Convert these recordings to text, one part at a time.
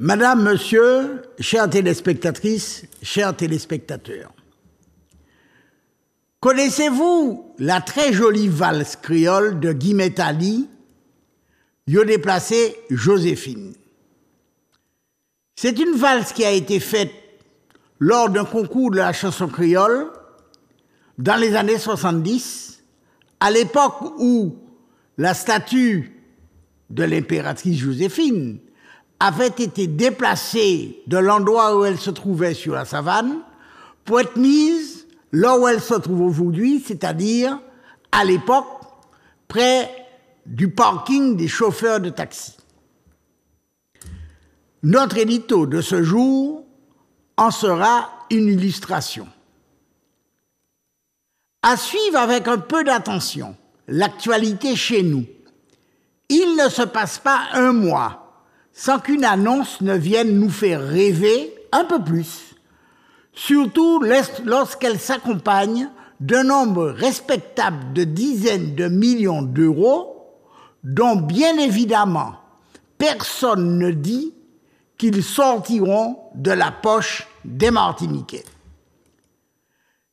Madame, Monsieur, chères téléspectatrices, chers téléspectateurs, connaissez-vous la très jolie valse créole de Guy Métali, Yo déplacé Joséphine? C'est une valse qui a été faite lors d'un concours de la chanson créole dans les années 70, à l'époque où la statue de l'impératrice Joséphine avait été déplacée de l'endroit où elle se trouvait sur la savane pour être mise là où elle se trouve aujourd'hui, c'est-à-dire à l'époque près du parking des chauffeurs de taxi. Notre édito de ce jour en sera une illustration. À suivre avec un peu d'attention l'actualité chez nous. Il ne se passe pas un mois sans qu'une annonce ne vienne nous faire rêver un peu plus, surtout lorsqu'elle s'accompagne d'un nombre respectable de dizaines de millions d'euros, dont bien évidemment personne ne dit qu'ils sortiront de la poche des Martiniquais.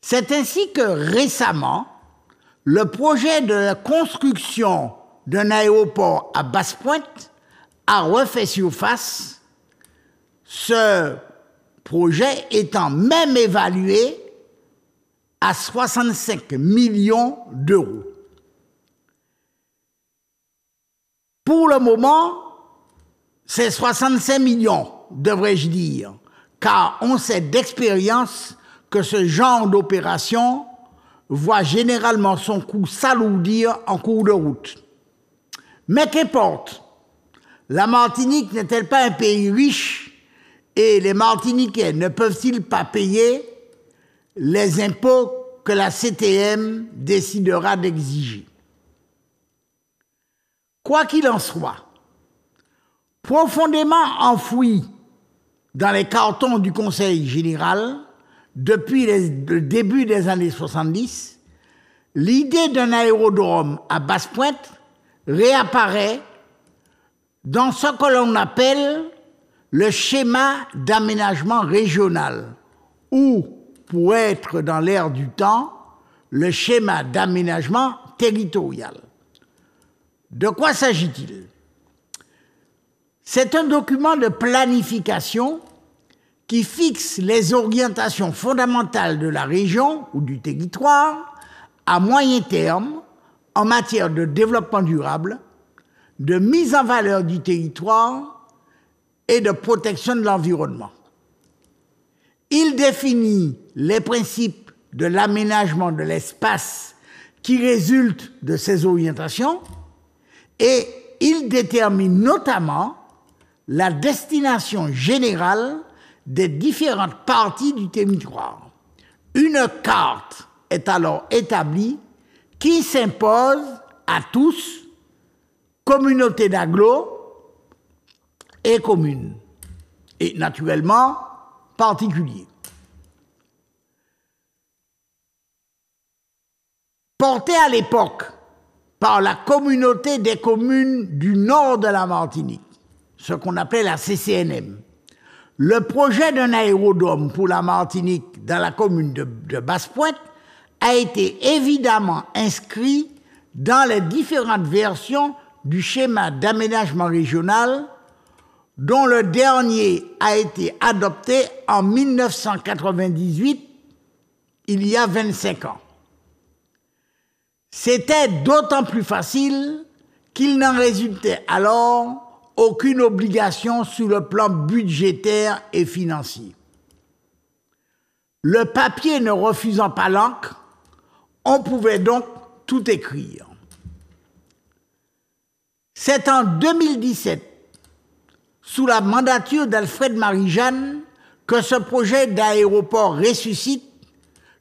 C'est ainsi que récemment, le projet de la construction d'un aéroport à Basse-Pointe a refait surface, ce projet étant même évalué à 65 millions d'euros. Pour le moment, c'est 65 millions, devrais-je dire, car on sait d'expérience que ce genre d'opération voit généralement son coût s'alourdir en cours de route. Mais qu'importe, la Martinique n'est-elle pas un pays riche et les Martiniquais ne peuvent-ils pas payer les impôts que la CTM décidera d'exiger? Quoi qu'il en soit, profondément enfoui dans les cartons du Conseil général, depuis le début des années 70, l'idée d'un aérodrome à Basse-Pointe réapparaît dans ce que l'on appelle le schéma d'aménagement régional, ou, pour être dans l'air du temps, le schéma d'aménagement territorial. De quoi s'agit-il? C'est un document de planification qui fixe les orientations fondamentales de la région ou du territoire à moyen terme en matière de développement durable, de mise en valeur du territoire et de protection de l'environnement. Il définit les principes de l'aménagement de l'espace qui résultent de ces orientations et il détermine notamment la destination générale des différentes parties du territoire. Une carte est alors établie qui s'impose à tous, communautés d'agglos et communes, et naturellement particuliers. Porté à l'époque par la communauté des communes du nord de la Martinique, ce qu'on appelait la CCNM, le projet d'un aérodrome pour la Martinique dans la commune de Basse-Pointe a été évidemment inscrit dans les différentes versions du schéma d'aménagement régional dont le dernier a été adopté en 1998, il y a 25 ans. C'était d'autant plus facile qu'il n'en résultait alors aucune obligation sur le plan budgétaire et financier. Le papier ne refusant pas l'encre, on pouvait donc tout écrire. C'est en 2017, sous la mandature d'Alfred Marie-Jeanne, que ce projet d'aéroport ressuscite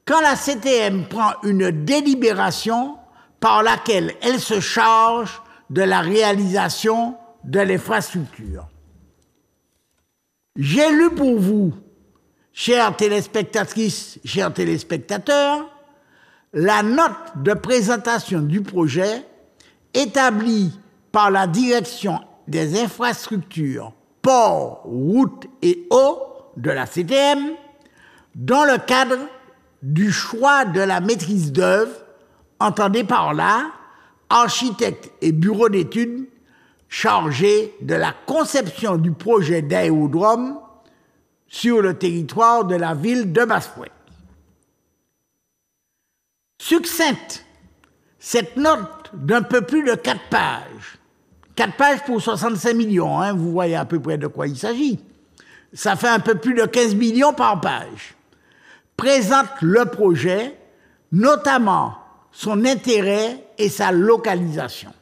quand la CTM prend une délibération par laquelle elle se charge de la réalisation de l'infrastructure. J'ai lu pour vous, chères téléspectatrices, chers téléspectateurs, la note de présentation du projet établie par la direction des infrastructures ports, routes et eaux de la CTM dans le cadre du choix de la maîtrise d'œuvre, entendez par là architecte et bureau d'études chargés de la conception du projet d'aérodrome sur le territoire de la ville de Basse-Pointe. Succincte, cette note d'un peu plus de 4 pages, 4 pages pour 65 millions, hein, vous voyez à peu près de quoi il s'agit. Ça fait un peu plus de 15 millions par page. Présente le projet, notamment son intérêt et sa localisation.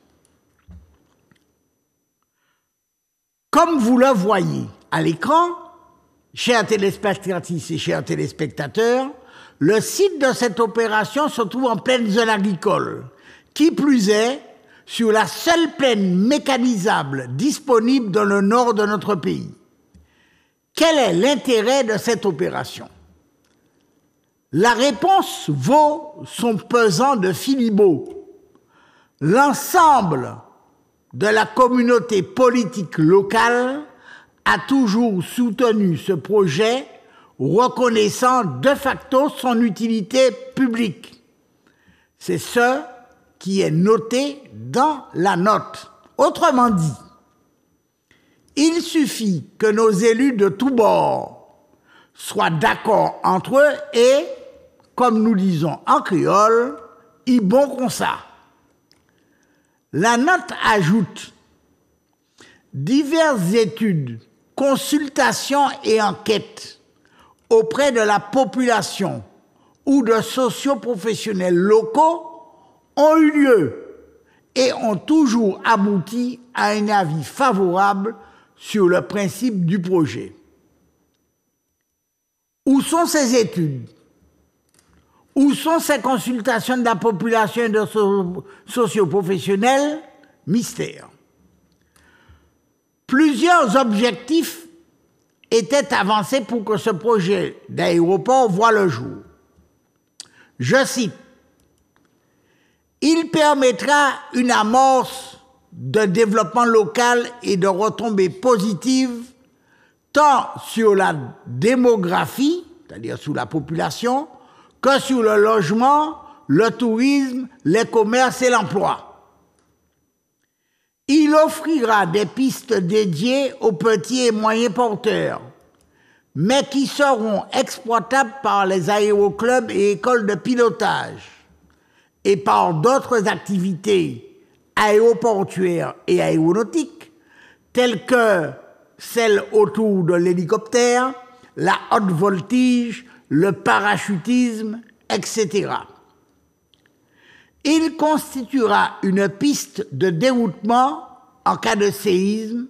Comme vous le voyez à l'écran, chers téléspectatrices et chers téléspectateurs, le site de cette opération se trouve en pleine zone agricole, qui plus est, sur la seule plaine mécanisable disponible dans le nord de notre pays. Quel est l'intérêt de cette opération? La réponse vaut son pesant de Philibaud. L'ensemble de la communauté politique locale a toujours soutenu ce projet, reconnaissant de facto son utilité publique. C'est ce qui est noté dans la note. Autrement dit, il suffit que nos élus de tous bords soient d'accord entre eux et, comme nous disons en créole, ils bon comme ça. La note ajoute diverses études, consultations et enquêtes auprès de la population ou de socioprofessionnels locaux ont eu lieu et ont toujours abouti à un avis favorable sur le principe du projet. Où sont ces études? Où sont ces consultations de la population et de socioprofessionnels? Mystère. Plusieurs objectifs étaient avancés pour que ce projet d'aéroport voie le jour. Je cite: il permettra une amorce de développement local et de retombées positives tant sur la démographie, c'est-à-dire sur la population, que sur le logement, le tourisme, les commerces et l'emploi. Il offrira des pistes dédiées aux petits et moyens porteurs, mais qui seront exploitables par les aéroclubs et écoles de pilotage et par d'autres activités aéroportuaires et aéronautiques, telles que celles autour de l'hélicoptère, la haute voltige, le parachutisme, etc. Il constituera une piste de déroutement en cas de séisme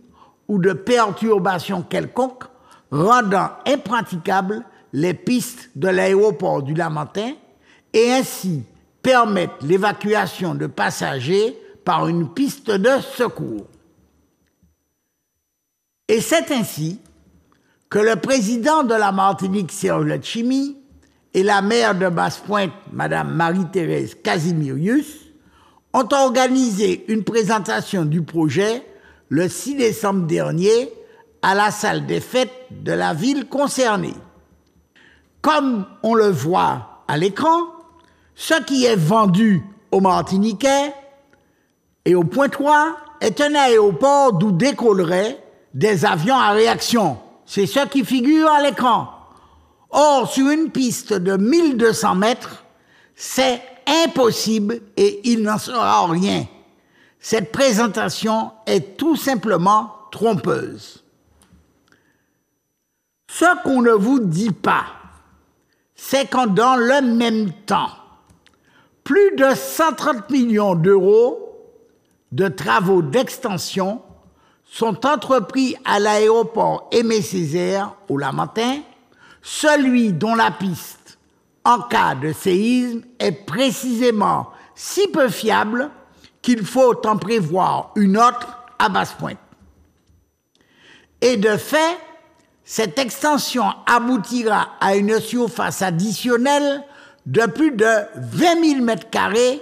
ou de perturbation quelconque, rendant impraticables les pistes de l'aéroport du Lamentin et ainsi permettre l'évacuation de passagers par une piste de secours. Et c'est ainsi que le président de la Martinique, Serge Letchimy, et la maire de Basse-Pointe, Mme Marie-Thérèse Casimirius, ont organisé une présentation du projet le 6 décembre dernier à la salle des fêtes de la ville concernée. Comme on le voit à l'écran, ce qui est vendu aux Martiniquais et aux Pointois est un aéroport d'où décolleraient des avions à réaction. C'est ce qui figure à l'écran. Or, sur une piste de 1200 mètres, c'est impossible et il n'en sera rien. Cette présentation est tout simplement trompeuse. Ce qu'on ne vous dit pas, c'est qu'en dans le même temps, plus de 130 millions d'euros de travaux d'extension sont entrepris à l'aéroport Aimé-Césaire au Lamentin, celui dont la piste, en cas de séisme, est précisément si peu fiable qu'il faut en prévoir une autre à Basse-Pointe. Et de fait, cette extension aboutira à une surface additionnelle de plus de 20 000 m²,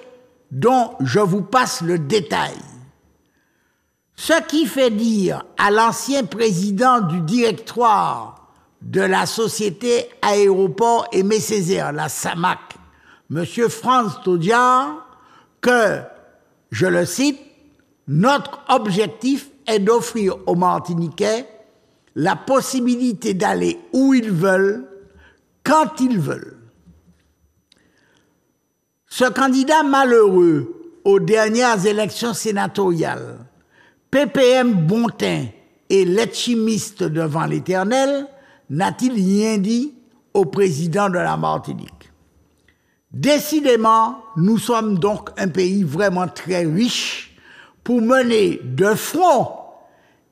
dont je vous passe le détail. Ce qui fait dire à l'ancien président du directoire de la société Aéroport Aimé Césaire, la SAMAC, M. Franz Taudiard, que, je le cite, « Notre objectif est d'offrir aux Martiniquais la possibilité d'aller où ils veulent, quand ils veulent. » Ce candidat malheureux aux dernières élections sénatoriales, PPM Bontin et l'être-chimiste devant l'Éternel, n'a-t-il rien dit au président de la Martinique? Décidément, nous sommes donc un pays vraiment très riche pour mener de front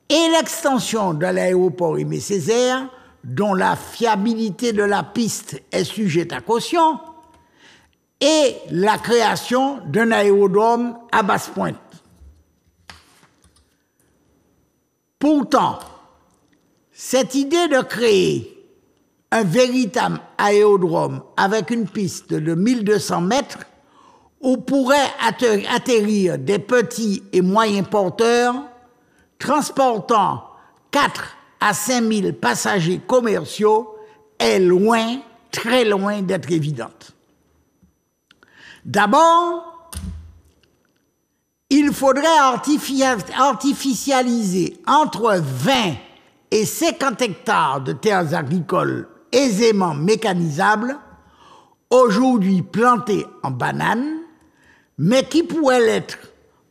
et l'extension de l'aéroport Aimé Césaire, dont la fiabilité de la piste est sujette à caution, et la création d'un aérodrome à Basse-Pointe. Pourtant, cette idée de créer un véritable aérodrome avec une piste de 1200 mètres où pourraient atterrir des petits et moyens porteurs transportant 4 à 5 000 passagers commerciaux est loin, très loin d'être évidente. D'abord, il faudrait artificialiser entre 20 et 50 hectares de terres agricoles aisément mécanisables, aujourd'hui plantées en bananes, mais qui pourraient l'être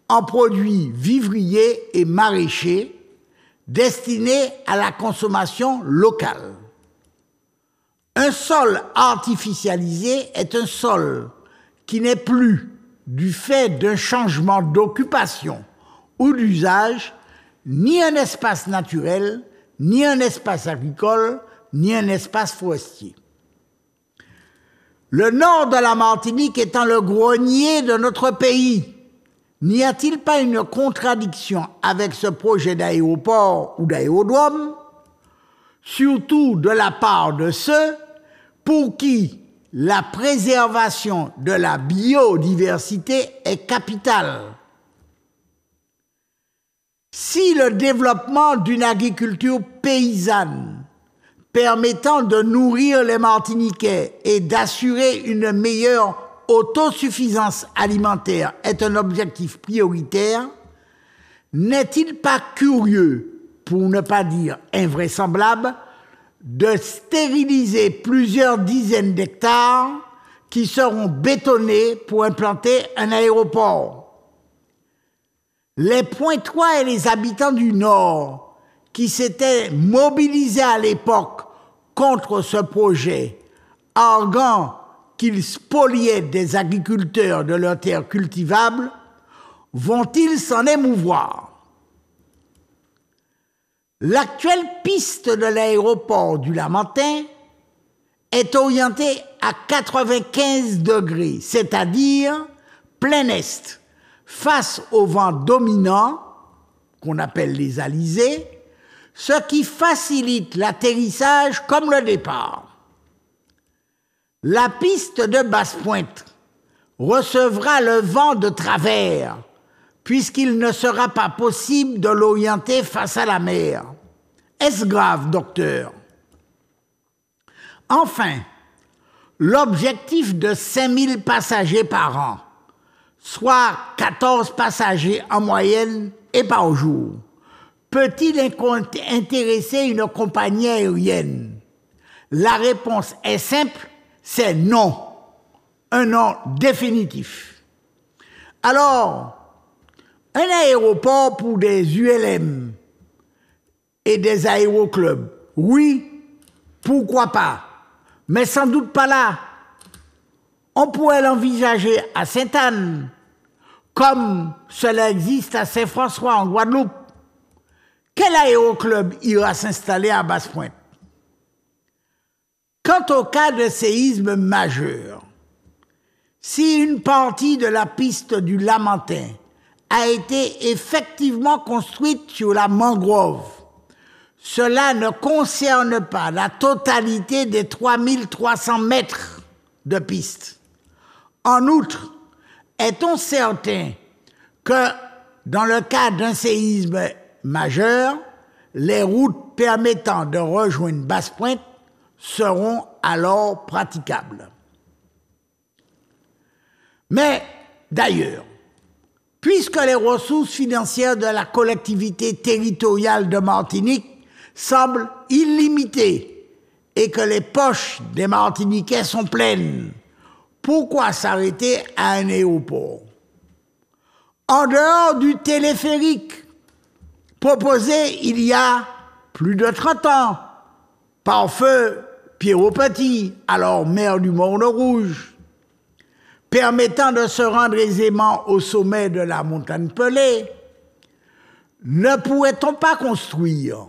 en produits vivriers et maraîchers destinés à la consommation locale. Un sol artificialisé est un sol qui n'est plus, du fait d'un changement d'occupation ou d'usage, ni un espace naturel, ni un espace agricole, ni un espace forestier. Le nord de la Martinique étant le grenier de notre pays, n'y a-t-il pas une contradiction avec ce projet d'aéroport ou d'aérodrome, surtout de la part de ceux pour qui la préservation de la biodiversité est capitale? Si le développement d'une agriculture paysanne permettant de nourrir les Martiniquais et d'assurer une meilleure autosuffisance alimentaire est un objectif prioritaire, n'est-il pas curieux, pour ne pas dire invraisemblable, de stériliser plusieurs dizaines d'hectares qui seront bétonnés pour implanter un aéroport? Les Pointois et les habitants du Nord, qui s'étaient mobilisés à l'époque contre ce projet, arguant qu'ils spoliaient des agriculteurs de leurs terres cultivables, vont-ils s'en émouvoir? L'actuelle piste de l'aéroport du Lamentin est orientée à 95 degrés, c'est-à-dire plein est, face au vent dominant, qu'on appelle les alizés, ce qui facilite l'atterrissage comme le départ. La piste de Basse-Pointe recevra le vent de travers, puisqu'il ne sera pas possible de l'orienter face à la mer. Est-ce grave, docteur? Enfin, l'objectif de 5000 passagers par an, soit 14 passagers en moyenne et par jour, peut-il intéresser une compagnie aérienne? La réponse est simple, c'est non. Un non définitif. Alors, un aéroport pour des ULM et des aéroclubs, oui, pourquoi pas, mais sans doute pas là. On pourrait l'envisager à Sainte-Anne, comme cela existe à Saint-François en Guadeloupe. Quel aéroclub ira s'installer à Basse-Pointe? Quant au cas de séisme majeur, si une partie de la piste du Lamentin a été effectivement construite sur la mangrove, cela ne concerne pas la totalité des 3300 mètres de piste. En outre, est-on certain que dans le cas d'un séisme majeur, les routes permettant de rejoindre Basse-Pointe seront alors praticables. Mais d'ailleurs, puisque les ressources financières de la collectivité territoriale de Martinique semblent illimitées et que les poches des Martiniquais sont pleines, pourquoi s'arrêter à un aéroport? En dehors du téléphérique proposé il y a plus de 30 ans par feu Pierrot Petit, alors maire du Morne-Rouge, permettant de se rendre aisément au sommet de la montagne Pelée, ne pourrait-on pas construire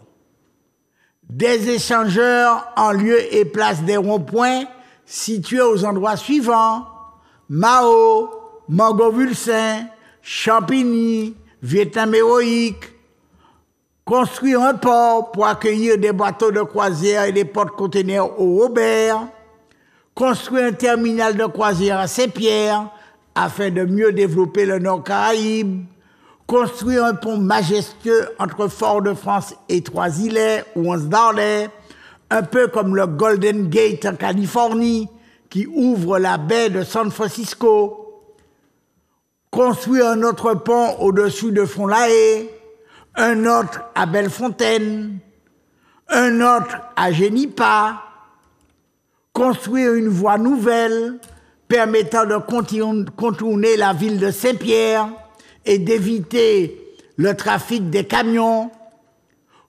des échangeurs en lieu et place des ronds-points situés aux endroits suivants: Mao, Mangovulsin, Champigny, Vietnam héroïque, construire un port pour accueillir des bateaux de croisière et des porte-conteneurs au Robert, construire un terminal de croisière à Saint-Pierre afin de mieux développer le Nord Caraïbe, construire un pont majestueux entre Fort-de-France et Trois-Îlets ou Anse-Darlais, un peu comme le Golden Gate en Californie qui ouvre la baie de San Francisco, construire un autre pont au-dessus de Fond-la-Haye, un autre à Bellefontaine, un autre à Génipa, construire une voie nouvelle permettant de contourner la ville de Saint-Pierre et d'éviter le trafic des camions,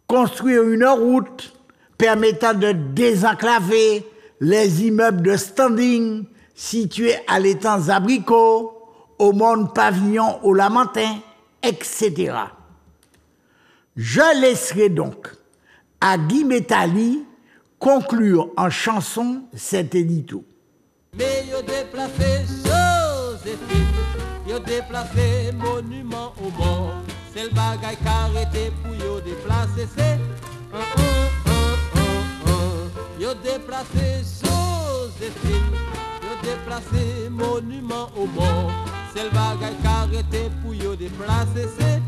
construire une route permettant de désenclaver les immeubles de standing situés à l'étang Abricots, au Monde Pavillon, au Lamentin, etc. Je laisserai donc à Guy Métali conclure en chanson cet édito. Mais yo déplacé Joséphine, yo déplacé monument au mort. C'est le bagay qu'arrêté pour yo déplacer, c'est yo déplacé Joséphine, yo déplacé monument au mort. C'est le bagay qu'arrêté pour yo déplacer, c'est